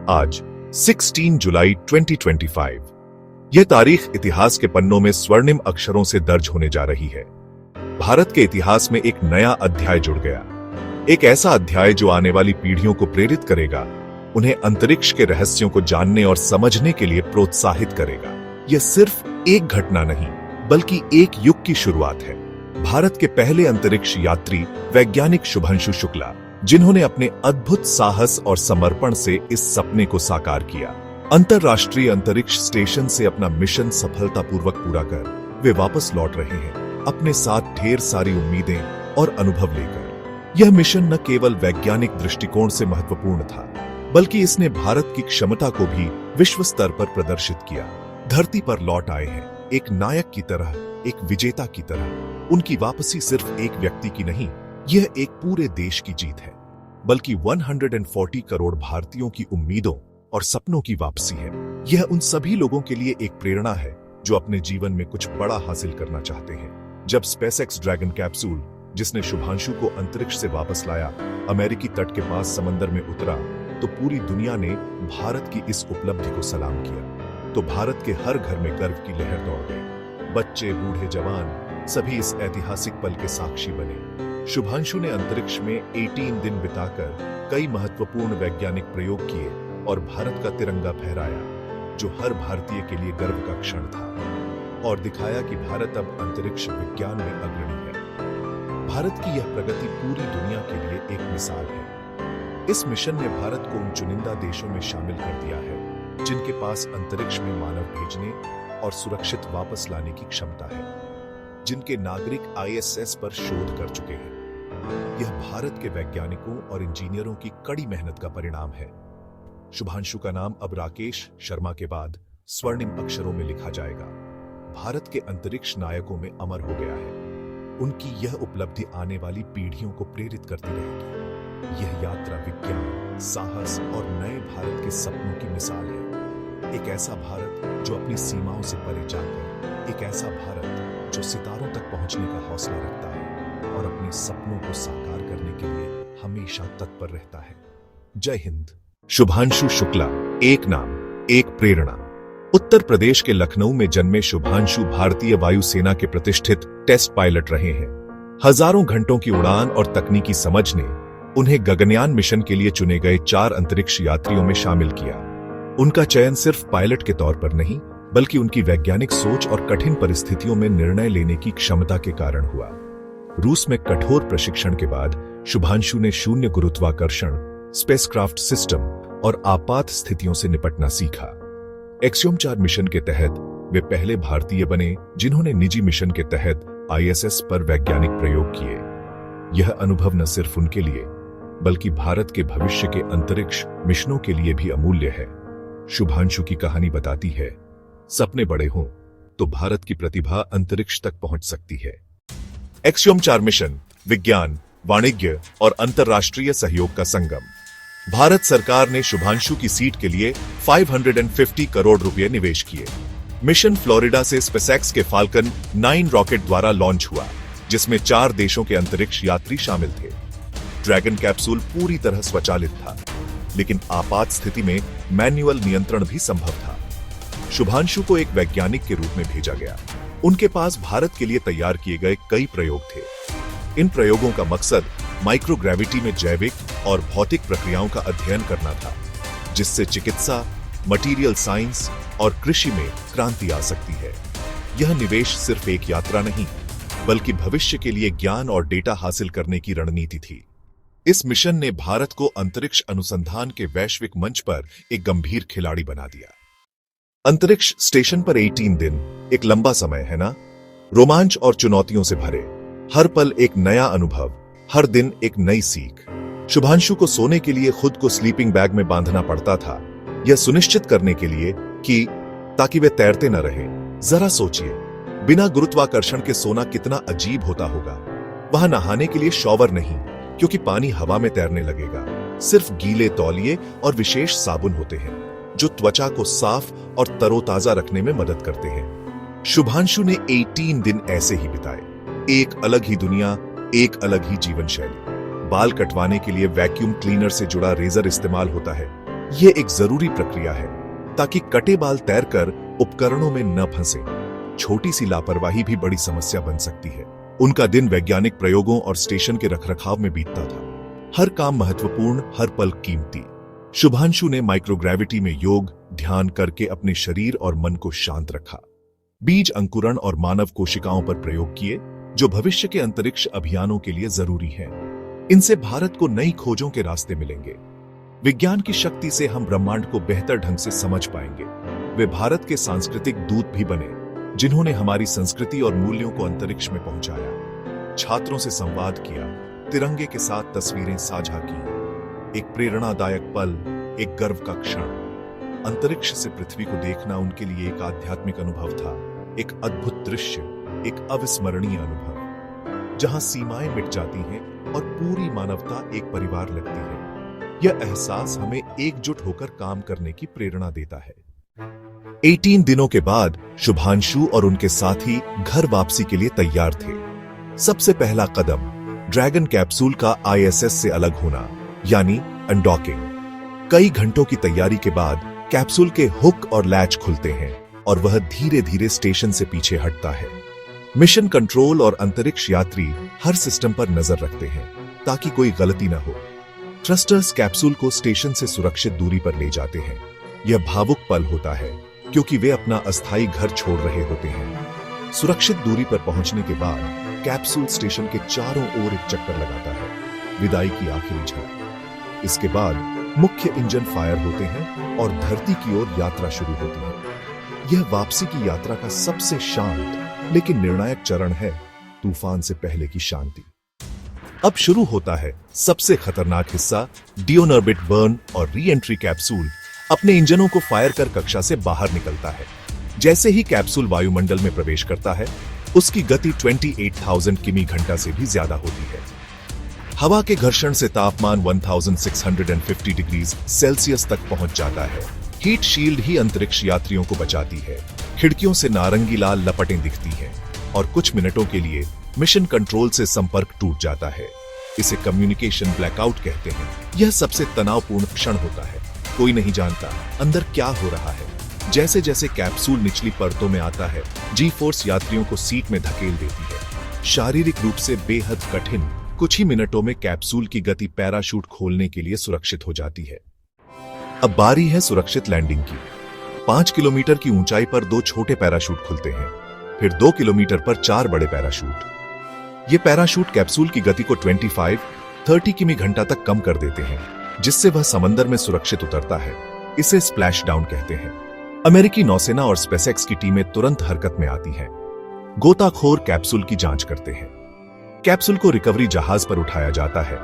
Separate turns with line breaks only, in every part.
आज 16 जुलाई 2025। यह तारीख इतिहास के पन्नों में स्वर्णिम अक्षरों से दर्ज होने जा रही है। भारत के इतिहास में एक नया अध्याय जुड़ गया, एक ऐसा अध्याय जो आने वाली पीढ़ियों को प्रेरित करेगा, उन्हें अंतरिक्ष के रहस्यों को जानने और समझने के लिए प्रोत्साहित करेगा। यह सिर्फ एक घटना नहीं, बल्कि एक युग की शुरुआत है। भारत के पहले अंतरिक्ष यात्री वैज्ञानिक शुभांशु शुक्ला, जिन्होंने अपने अद्भुत साहस और समर्पण से इस सपने को साकार किया। अंतरराष्ट्रीय अंतरिक्ष स्टेशन से अपना मिशन सफलतापूर्वक पूरा कर वे वापस लौट रहे हैं, अपने साथ ढेर सारी उम्मीदें और अनुभव लेकर। यह मिशन न केवल वैज्ञानिक दृष्टिकोण से महत्वपूर्ण था, बल्कि इसने भारत की क्षमता को भी विश्व स्तर पर प्रदर्शित किया। धरती पर लौट आए हैं, एक नायक की तरह, एक विजेता की तरह। उनकी वापसी सिर्फ एक व्यक्ति की नहीं, यह एक पूरे देश की जीत है, बल्कि 140 करोड़ भारतीयों की उम्मीदों और सपनों की वापसी है। यह उन सभी लोगों के लिए एक प्रेरणा है जो अपने जीवन में कुछ बड़ा हासिल करना चाहते हैं। जब स्पेसएक्स ड्रैगन कैप्सूल, जिसने शुभांशु को अंतरिक्ष से वापस लाया, अमेरिकी तट के पास समंदर में उतरा, तो पूरी दुनिया ने भारत की इस उपलब्धि को सलाम किया। तो भारत के हर घर में गर्व की लहर दौड़ गई। बच्चे, बूढ़े, जवान सभी इस ऐतिहासिक पल के साक्षी बने। शुभांशु ने अंतरिक्ष में 18 दिन बिताकर कई महत्वपूर्ण वैज्ञानिक प्रयोग किए और भारत का तिरंगा फहराया, जो हर भारतीय के लिए गर्व का क्षण था, और दिखाया कि भारत अब अंतरिक्ष विज्ञान में अग्रणी है। भारत की यह प्रगति पूरी दुनिया के लिए एक मिसाल है। इस मिशन ने भारत को उन चुनिंदा देशों में शामिल कर दिया है जिनके पास अंतरिक्ष में मानव भेजने और सुरक्षित वापस लाने की क्षमता है, जिनके नागरिक ISS पर शोध कर चुके हैं। यह भारत के वैज्ञानिकों और इंजीनियरों की कड़ी मेहनत का परिणाम है। शुभांशु का नाम अब राकेश शर्मा के बाद स्वर्णिम अक्षरों में लिखा जाएगा। भारत के अंतरिक्ष नायकों में अमर हो गया है। उनकी यह उपलब्धि आने वाली पीढ़ियों को प्रेरित करती रहेगी। यह यात्रा विज्ञान, साहस और नए भारत के सपनों की मिसाल है। एक ऐसा भारत जो अपनी सीमाओं से परे जाकर, एक ऐसा भारत जो सितारों तक पहुंचने का हौसला रखता है और अपने सपनों को साकार करने के लिए हमेशा तत्पर रहता है। जय हिंद। शुभांशु शुक्ला, एक नाम, एक प्रेरणा। उत्तर प्रदेश के लखनऊ में जन्मे शुभांशु भारतीय वायुसेना के प्रतिष्ठित टेस्ट पायलट रहे हैं। हजारों घंटों की उड़ान और तकनीकी समझ ने उन्हें गगनयान मिशन के लिए चुने गए 4 अंतरिक्ष यात्रियों में शामिल किया। उनका चयन सिर्फ पायलट के तौर पर नहीं, बल्कि उनकी वैज्ञानिक सोच और कठिन परिस्थितियों में निर्णय लेने की क्षमता के कारण हुआ। रूस में कठोर प्रशिक्षण के बाद शुभांशु ने शून्य गुरुत्वाकर्षण, स्पेसक्राफ्ट सिस्टम और आपात स्थितियों से निपटना सीखा। एक्सियोम 4 मिशन के तहत वे पहले भारतीय बने जिन्होंने निजी मिशन के तहत ISS पर वैज्ञानिक प्रयोग किए। यह अनुभव न सिर्फ उनके लिए, बल्कि भारत के भविष्य के अंतरिक्ष मिशनों के लिए भी अमूल्य है। शुभांशु की कहानी बताती है, सपने बड़े हों तो भारत की प्रतिभा अंतरिक्ष तक पहुंच सकती है। एक्सियोम 4 मिशन विज्ञान, वाणिज्य और अंतरराष्ट्रीय सहयोग का संगम। भारत सरकार ने शुभांशु की सीट के लिए 550 करोड़ रुपए निवेश किए। मिशन फ्लोरिडा से स्पेसएक्स के फाल्कन 9 रॉकेट द्वारा लॉन्च हुआ, जिसमें 4 देशों के अंतरिक्ष यात्री शामिल थे। ड्रैगन कैप्सूल पूरी तरह स्वचालित था, लेकिन आपात स्थिति में मैन्युअल नियंत्रण भी संभव था। शुभांशु को एक वैज्ञानिक के रूप में भेजा गया। उनके पास भारत के लिए तैयार किए गए कई प्रयोग थे। इन प्रयोगों का मकसद माइक्रोग्रेविटी में जैविक और भौतिक प्रक्रियाओं का अध्ययन करना था, जिससे चिकित्सा, मटीरियल साइंस और कृषि में क्रांति आ सकती है। यह निवेश सिर्फ एक यात्रा नहीं, बल्कि भविष्य के लिए ज्ञान और डेटा हासिल करने की रणनीति थी। इस मिशन ने भारत को अंतरिक्ष अनुसंधान के वैश्विक मंच पर एक गंभीर खिलाड़ी बना दिया। अंतरिक्ष स्टेशन पर 18 दिन एक लंबा समय है ना? रोमांच और चुनौतियों से भरे, हर पल एक नया अनुभव, हर दिन एक नई सीख। शुभांशु को सोने के लिए खुद को स्लीपिंग बैग में बांधना पड़ता था, यह सुनिश्चित करने के लिए कि ताकि वे तैरते न रहें। जरा सोचिए, बिना गुरुत्वाकर्षण के सोना कितना अजीब होता होगा। वहां नहाने के लिए शॉवर नहीं, क्योंकि पानी हवा में तैरने लगेगा। सिर्फ गीले तौलिए और विशेष साबुन होते हैं, जो त्वचा को साफ और तरोताजा रखने में मदद करते हैं। शुभांशु ने 18 दिन ऐसे ही बिताए। एक अलग ही दुनिया, एक अलग ही जीवन शैली। बाल कटवाने के लिए वैक्यूम क्लीनर से जुड़ा रेजर इस्तेमाल होता है, यह एक जरूरी प्रक्रिया है ताकि कटे बाल तैरकर उपकरणों में न फंसे। छोटी सी लापरवाही भी बड़ी समस्या बन सकती है। उनका दिन वैज्ञानिक प्रयोगों और स्टेशन के रखरखाव में बीतता था। हर काम महत्वपूर्ण, हर पल कीमती। शुभांशु ने माइक्रोग्रेविटी में योग ध्यान करके अपने शरीर और मन को शांत रखा। बीज अंकुरण और मानव कोशिकाओं पर प्रयोग किए जो भविष्य के अंतरिक्ष अभियानों के लिए जरूरी हैं। इनसे भारत को नई खोजों के रास्ते मिलेंगे। विज्ञान की शक्ति से हम ब्रह्मांड को बेहतर ढंग से समझ पाएंगे। वे भारत के सांस्कृतिक दूत भी बने, जिन्होंने हमारी संस्कृति और मूल्यों को अंतरिक्ष में पहुंचाया। छात्रों से संवाद किया, तिरंगे के साथ तस्वीरें साझा की। एक प्रेरणादायक पल, एक गर्व का क्षण। अंतरिक्ष से पृथ्वी को देखना उनके लिए एक आध्यात्मिक अनुभव था, एक अद्भुत दृश्य, एक अविस्मरणीय अनुभव, जहां सीमाएं मिट जाती हैं और पूरी मानवता एक परिवार लगती है। यह एहसास हमें एकजुट होकर काम करने की प्रेरणा देता है। 18 दिनों के बाद शुभांशु और उनके साथी घर वापसी के लिए तैयार थे। सबसे पहला कदम ड्रैगन कैप्सूल का आईएसएस से अलग होना, यानी अनडॉकिंग। कई घंटों की तैयारी के बाद कैप्सूल के हुक और लैच खुलते हैं और वह धीरे धीरे स्टेशन से पीछे हटता है। मिशन कंट्रोल और अंतरिक्ष यात्री हर सिस्टम पर नजर रखते हैं ताकि कोई गलती न हो। थ्रस्टर्स कैप्सूल को स्टेशन से सुरक्षित दूरी पर ले जाते हैं। यह भावुक पल होता है क्योंकि वे अपना अस्थायी घर छोड़ रहे होते हैं। सुरक्षित दूरी पर पहुंचने के बाद कैप्सूल स्टेशन के चारों ओर एक चक्कर लगाता है, विदाई की आखिरी झलक। इसके बाद मुख्य इंजन फायर होते हैं और धरती की ओर यात्रा शुरू होती है। यह वापसी की यात्रा का सबसे शांत लेकिन निर्णायक चरण है, तूफान से पहले की शांति। अब शुरू होता है सबसे खतरनाक हिस्सा, डिओनर्बिट बर्न और री एंट्री। कैप्सूल अपने इंजनों को फायर कर कक्षा से बाहर निकलता है। जैसे ही कैप्सूल वायुमंडल में प्रवेश करता है, उसकी गति 28,000 किमी घंटा से भी ज्यादा होती है। हवा के घर्षण से तापमान 1650 डिग्री सेल्सियस तक पहुंच जाता है। हीट शील्ड ही अंतरिक्ष यात्रियों को बचाती है। खिड़कियों से नारंगी लाल लपटें दिखती हैं और कुछ मिनटों के लिए मिशन कंट्रोल से संपर्क टूट जाता है। इसे कम्युनिकेशन ब्लैकआउट कहते हैं। यह सबसे तनावपूर्ण क्षण होता है। कोई नहीं जानता अंदर क्या हो रहा है। जैसे जैसे कैप्सूल निचली परतों में आता है, जी फोर्स यात्रियों को सीट में धकेल देती है। शारीरिक रूप से बेहद कठिन कुछ ही मिनटों में कैप्सूल की गति पैराशूट खोलने के लिए सुरक्षित हो जाती है। अब बारी है सुरक्षित लैंडिंग की। 5 किलोमीटर की ऊंचाई पर 2 छोटे पैराशूट खुलते हैं, फिर 2 किलोमीटर पर 4 बड़े पैराशूट। ये पैराशूट कैप्सूल की गति को 25-30 किमी घंटा तक कम कर देते हैं, जिससे वह समंदर में सुरक्षित उतरता है। इसे स्प्लैश डाउन कहते हैं। अमेरिकी नौसेना और स्पेसएक्स की टीमें तुरंत हरकत में आती हैं। गोताखोर कैप्सूल की जांच करते हैं। कैप्सूल को रिकवरी जहाज पर उठाया जाता है।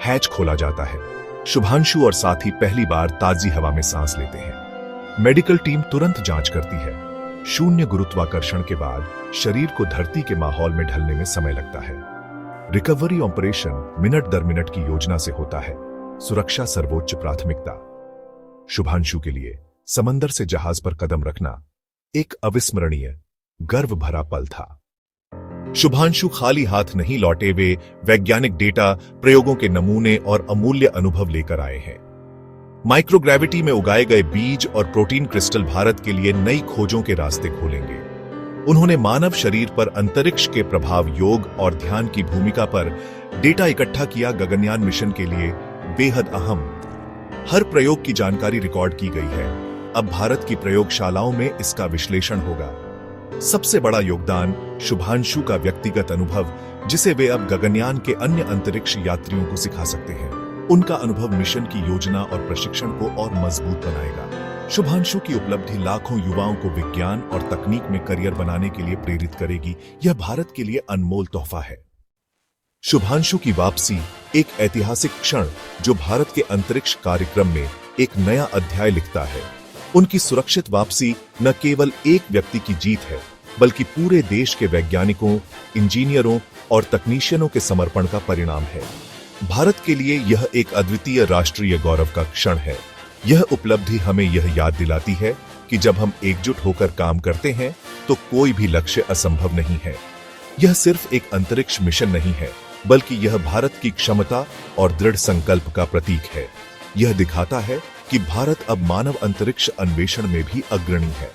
हैच खोला जाता है। शुभांशु और साथी पहली बार ताजी हवा में सांस लेते हैं। मेडिकल टीम तुरंत जांच करती है। शून्य गुरुत्वाकर्षण के बाद शरीर को धरती के माहौल में ढलने में समय लगता है। रिकवरी ऑपरेशन मिनट दर मिनट की योजना से होता है। सुरक्षा सर्वोच्च प्राथमिकता। शुभांशु के लिए समंदर से जहाज पर कदम रखना एक अविस्मरणीय, गर्व भरा पल था। शुभांशु खाली हाथ नहीं लौटे। वे वैज्ञानिक डेटा, प्रयोगों के नमूने और अमूल्य अनुभव लेकर आए हैं। माइक्रोग्रेविटी में उगाए गए बीज और प्रोटीन क्रिस्टल भारत के लिए नई खोजों के रास्ते खोलेंगे। उन्होंने मानव शरीर पर अंतरिक्ष के प्रभाव, योग और ध्यान की भूमिका पर डेटा इकट्ठा किया। गगनयान मिशन के लिए बेहद अहम हर प्रयोग की जानकारी रिकॉर्ड की गई है। अब भारत की प्रयोगशालाओं में इसका विश्लेषण होगा। सबसे बड़ा योगदान शुभांशु का व्यक्तिगत अनुभव, जिसे वे अब गगनयान के अन्य अंतरिक्ष यात्रियों को सिखा सकते हैं। उनका अनुभव मिशन की योजना और प्रशिक्षण को और मजबूत बनाएगा। शुभांशु की उपलब्धि लाखों युवाओं को विज्ञान और तकनीक में करियर बनाने के लिए प्रेरित करेगी। यह भारत के लिए अनमोल तोहफा है। शुभांशु की वापसी एक ऐतिहासिक क्षण जो भारत के अंतरिक्ष कार्यक्रम में एक नया अध्याय लिखता है। उनकी सुरक्षित वापसी न केवल एक व्यक्ति की जीत है, बल्कि पूरे देश के वैज्ञानिकों, इंजीनियरों और तकनीशियनों के समर्पण का परिणाम है। भारत के लिए यह एक अद्वितीय राष्ट्रीय गौरव का क्षण है। यह उपलब्धि हमें यह याद दिलाती है कि जब हम एकजुट होकर काम करते हैं तो कोई भी लक्ष्य असंभव नहीं है। यह सिर्फ एक अंतरिक्ष मिशन नहीं है, बल्कि यह भारत की क्षमता और दृढ़ संकल्प का प्रतीक है। यह दिखाता है कि भारत अब मानव अंतरिक्ष अन्वेषण में भी अग्रणी है।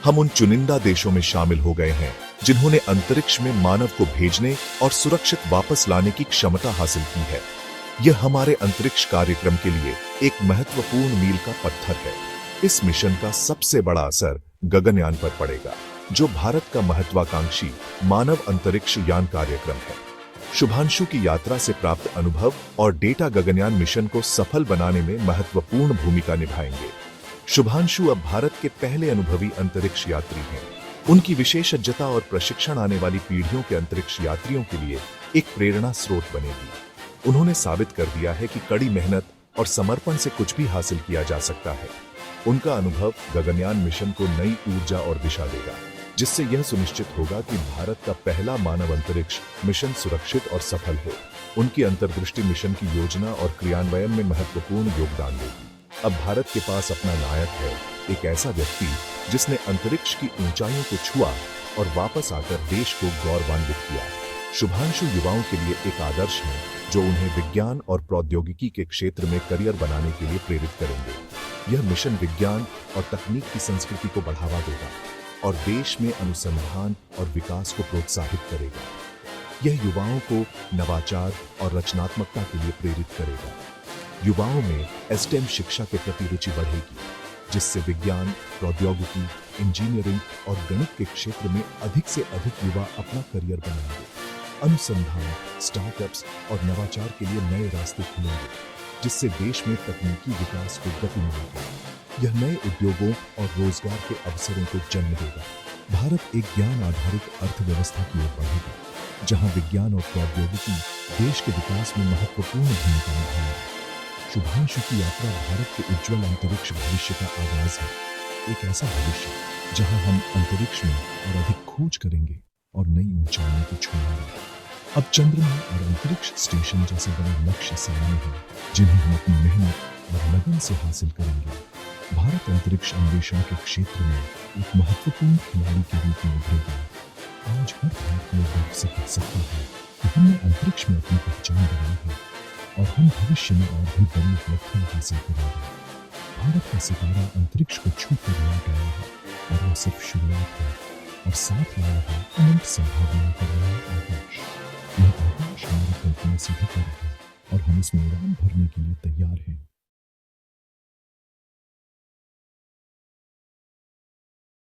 हम उन चुनिंदा देशों में शामिल हो गए हैं जिन्होंने अंतरिक्ष में मानव को भेजने और सुरक्षित वापस लाने की क्षमता हासिल की है। यह हमारे अंतरिक्ष कार्यक्रम के लिए एक महत्वपूर्ण मील का पत्थर है। इस मिशन का सबसे बड़ा असर गगनयान पर पड़ेगा, जो भारत का महत्वाकांक्षी मानव अंतरिक्ष यान कार्यक्रम है। शुभांशु की यात्रा से प्राप्त अनुभव और डेटा गगनयान मिशन को सफल बनाने में महत्वपूर्ण भूमिका निभाएंगे। शुभांशु अब भारत के पहले अनुभवी अंतरिक्ष यात्री हैं। उनकी विशेषज्ञता और प्रशिक्षण आने वाली पीढ़ियों के अंतरिक्ष यात्रियों के लिए एक प्रेरणा स्रोत बनेगी। उन्होंने साबित कर दिया है कि कड़ी मेहनत और समर्पण से कुछ भी हासिल किया जा सकता है। उनका अनुभव गगनयान मिशन को नई ऊर्जा और दिशा देगा, जिससे यह सुनिश्चित होगा कि भारत का पहला मानव अंतरिक्ष मिशन सुरक्षित और सफल हो। उनकी अंतर्दृष्टि मिशन की योजना और क्रियान्वयन में महत्वपूर्ण योगदान देगी। अब भारत के पास अपना नायक है, एक ऐसा व्यक्ति जिसने अंतरिक्ष की ऊंचाइयों को छुआ और वापस आकर देश को गौरवान्वित किया। शुभांशु युवाओं के लिए एक आदर्श है, जो उन्हें विज्ञान और प्रौद्योगिकी के क्षेत्र में करियर बनाने के लिए प्रेरित करेंगे। यह मिशन विज्ञान और तकनीक की संस्कृति को बढ़ावा देगा और देश में अनुसंधान और विकास को प्रोत्साहित करेगा। यह युवाओं को नवाचार और रचनात्मकता के लिए प्रेरित करेगा। युवाओं में एस्टेम शिक्षा के प्रति रुचि बढ़ेगी, जिससे विज्ञान, प्रौद्योगिकी, इंजीनियरिंग और गणित के क्षेत्र में अधिक से अधिक युवा अपना करियर बनाएंगे। अनुसंधान, स्टार्टअप्स और नवाचार के लिए नए रास्ते खुलेंगे, जिससे देश में तकनीकी विकास को गति मिलेगी। यह नए उद्योगों और रोजगार के अवसरों को जन्म देगा। भारत एक ज्ञान आधारित अर्थव्यवस्था की ओर बढ़ेगा, जहां विज्ञान और प्रौद्योगिकी देश के विकास में महत्वपूर्ण भूमिका निभाएंगे। शुभांशु की यात्रा भारत के उज्जवल अंतरिक्ष भविष्य का आगाज है। एक ऐसा भविष्य जहां हम अंतरिक्ष में और अधिक खोज करेंगे और नई ऊंचाइयों को छूएंगे। अब चंद्रमा और अंतरिक्ष स्टेशन जैसे बड़े लक्ष्य सामने हैं, जिन्हें हम अपनी मेहनत और लगन से हासिल करेंगे। भारत अंतरिक्ष अन्वेषण के क्षेत्र में एक महत्वपूर्ण खिलाड़ी के रूप में उभरेगा। आज हर भारतीय गर्व से कह सकता है कि हमने अंतरिक्ष में अपनी पहचान बनाई है और हम भविष्य में और भी बड़ी उपलब्धियां हासिल करेंगे। भारत का सितारा अंतरिक्ष को छू कर लौट आया है और वह सिर्फ शुरुआत है और साथ लाया है अनंत संभावनाओं का नया आकाश। यह आकाश हमारी कल्पना से भी परे है और हम इसमें उड़ान भरने के लिए तैयार हैं।